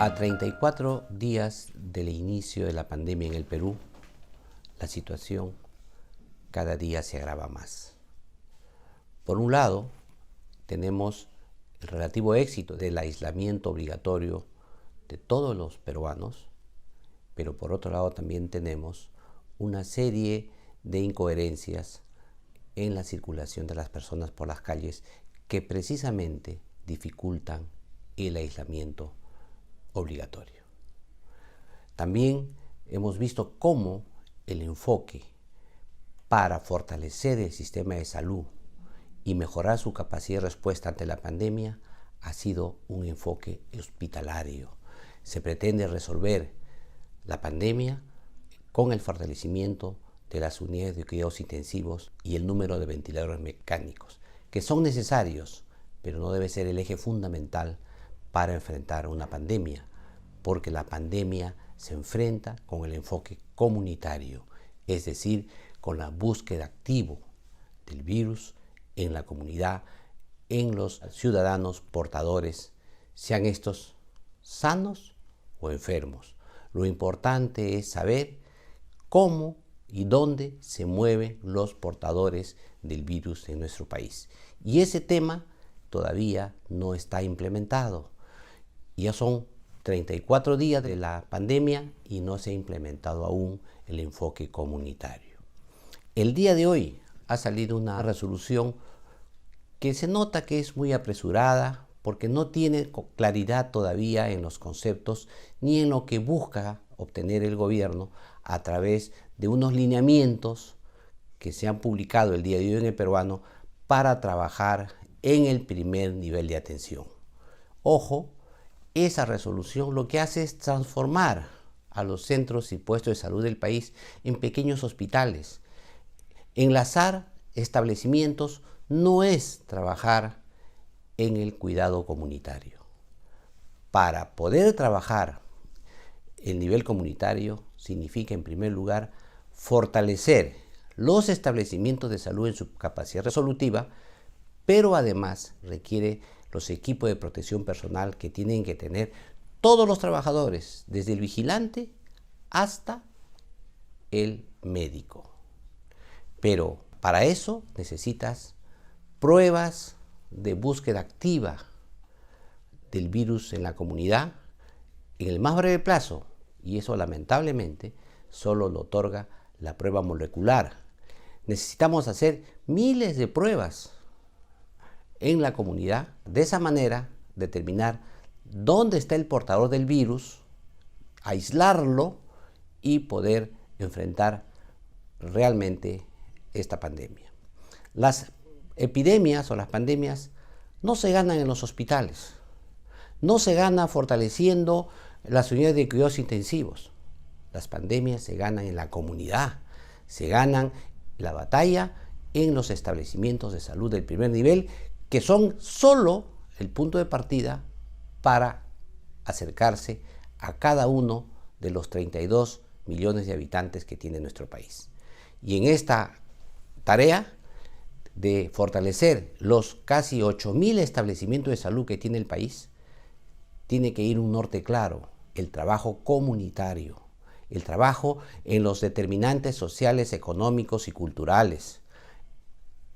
A 34 días del inicio de la pandemia en el Perú, la situación cada día se agrava más. Por un lado, tenemos el relativo éxito del aislamiento obligatorio de todos los peruanos, pero por otro lado también tenemos una serie de incoherencias en la circulación de las personas por las calles que precisamente dificultan el aislamiento obligatorio. También hemos visto cómo el enfoque para fortalecer el sistema de salud y mejorar su capacidad de respuesta ante la pandemia ha sido un enfoque hospitalario. Se pretende resolver la pandemia con el fortalecimiento de las unidades de cuidados intensivos y el número de ventiladores mecánicos, que son necesarios, pero no debe ser el eje fundamental para enfrentar una pandemia, porque la pandemia se enfrenta con el enfoque comunitario, es decir, con la búsqueda activa del virus en la comunidad, en los ciudadanos portadores, sean estos sanos o enfermos. Lo importante es saber cómo y dónde se mueven los portadores del virus en nuestro país. Y ese tema todavía no está implementado. Ya son 34 días de la pandemia y no se ha implementado aún el enfoque comunitario. El día de hoy ha salido una resolución que se nota que es muy apresurada porque no tiene claridad todavía en los conceptos ni en lo que busca obtener el gobierno a través de unos lineamientos que se han publicado el día de hoy en el peruano para trabajar en el primer nivel de atención. Ojo, esa resolución lo que hace es transformar a los centros y puestos de salud del país en pequeños hospitales. Enlazar establecimientos no es trabajar en el cuidado comunitario. Para poder trabajar el nivel comunitario significa, en primer lugar, fortalecer los establecimientos de salud en su capacidad resolutiva, pero además requiere los equipos de protección personal que tienen que tener todos los trabajadores, desde el vigilante hasta el médico. Pero para eso necesitas pruebas de búsqueda activa del virus en la comunidad en el más breve plazo, y eso lamentablemente solo lo otorga la prueba molecular. Necesitamos hacer miles de pruebas en la comunidad, de esa manera determinar dónde está el portador del virus, aislarlo y poder enfrentar realmente esta pandemia. Las epidemias o las pandemias no se ganan en los hospitales, no se gana fortaleciendo las unidades de cuidados intensivos. Las pandemias se ganan en la comunidad, se ganan la batalla en los establecimientos de salud del primer nivel, que son solo el punto de partida para acercarse a cada uno de los 32 millones de habitantes que tiene nuestro país. Y en esta tarea de fortalecer los casi 8.000 establecimientos de salud que tiene el país, tiene que ir un norte claro: el trabajo comunitario, el trabajo en los determinantes sociales, económicos y culturales,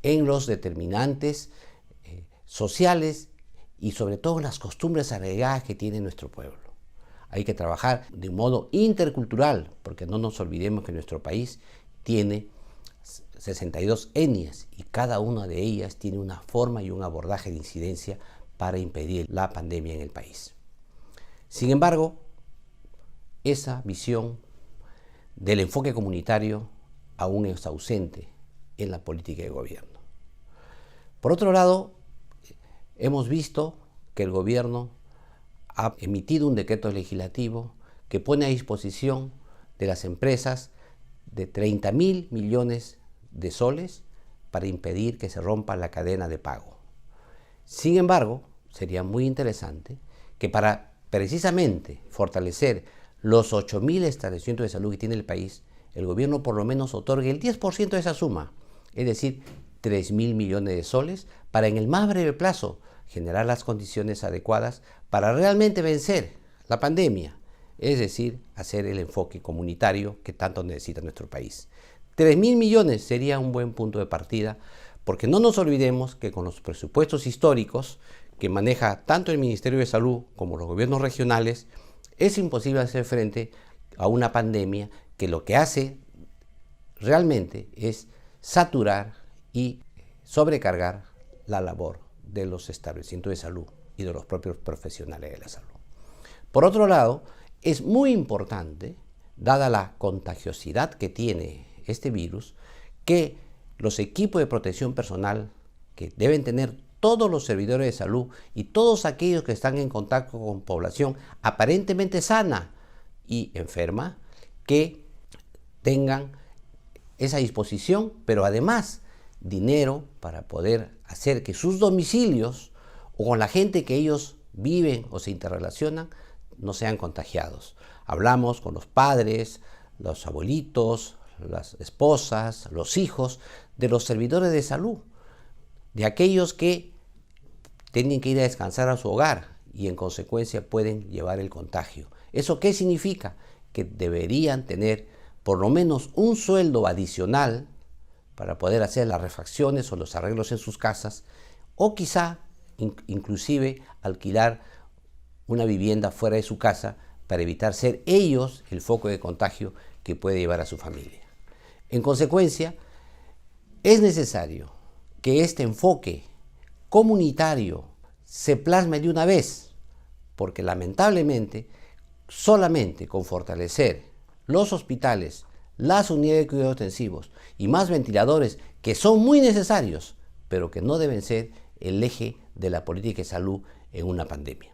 en los determinantes sociales y sobre todo en las costumbres arraigadas que tiene nuestro pueblo. Hay que trabajar de un modo intercultural, porque no nos olvidemos que nuestro país tiene 62 etnias y cada una de ellas tiene una forma y un abordaje de incidencia para impedir la pandemia en el país. Sin embargo, esa visión del enfoque comunitario aún es ausente en la política de gobierno. Por otro lado, hemos visto que el gobierno ha emitido un decreto legislativo que pone a disposición de las empresas de 30.000 millones de soles para impedir que se rompa la cadena de pago. Sin embargo, sería muy interesante que para precisamente fortalecer los 8.000 establecimientos de salud que tiene el país, el gobierno por lo menos otorgue el 10% de esa suma, es decir, 3.000 millones de soles, para en el más breve plazo generar las condiciones adecuadas para realmente vencer la pandemia, es decir, hacer el enfoque comunitario que tanto necesita nuestro país. 3.000 millones sería un buen punto de partida, porque no nos olvidemos que con los presupuestos históricos que maneja tanto el Ministerio de Salud como los gobiernos regionales, es imposible hacer frente a una pandemia que lo que hace realmente es saturar y sobrecargar la labor de los establecimientos de salud y de los propios profesionales de la salud. Por otro lado, es muy importante, dada la contagiosidad que tiene este virus, que los equipos de protección personal que deben tener todos los servidores de salud y todos aquellos que están en contacto con población aparentemente sana y enferma, que tengan esa disposición, pero además dinero para poder hacer que sus domicilios o con la gente que ellos viven o se interrelacionan no sean contagiados. Hablamos con los padres, los abuelitos, las esposas, los hijos de los servidores de salud, de aquellos que tienen que ir a descansar a su hogar y en consecuencia pueden llevar el contagio. ¿Eso qué significa? Que deberían tener por lo menos un sueldo adicional para poder hacer las refacciones o los arreglos en sus casas, o quizá inclusive alquilar una vivienda fuera de su casa para evitar ser ellos el foco de contagio que puede llevar a su familia. En consecuencia, es necesario que este enfoque comunitario se plasme de una vez, porque lamentablemente solamente con fortalecer los hospitales, las unidades de cuidados intensivos y más ventiladores, que son muy necesarios, pero que no deben ser el eje de la política de salud en una pandemia.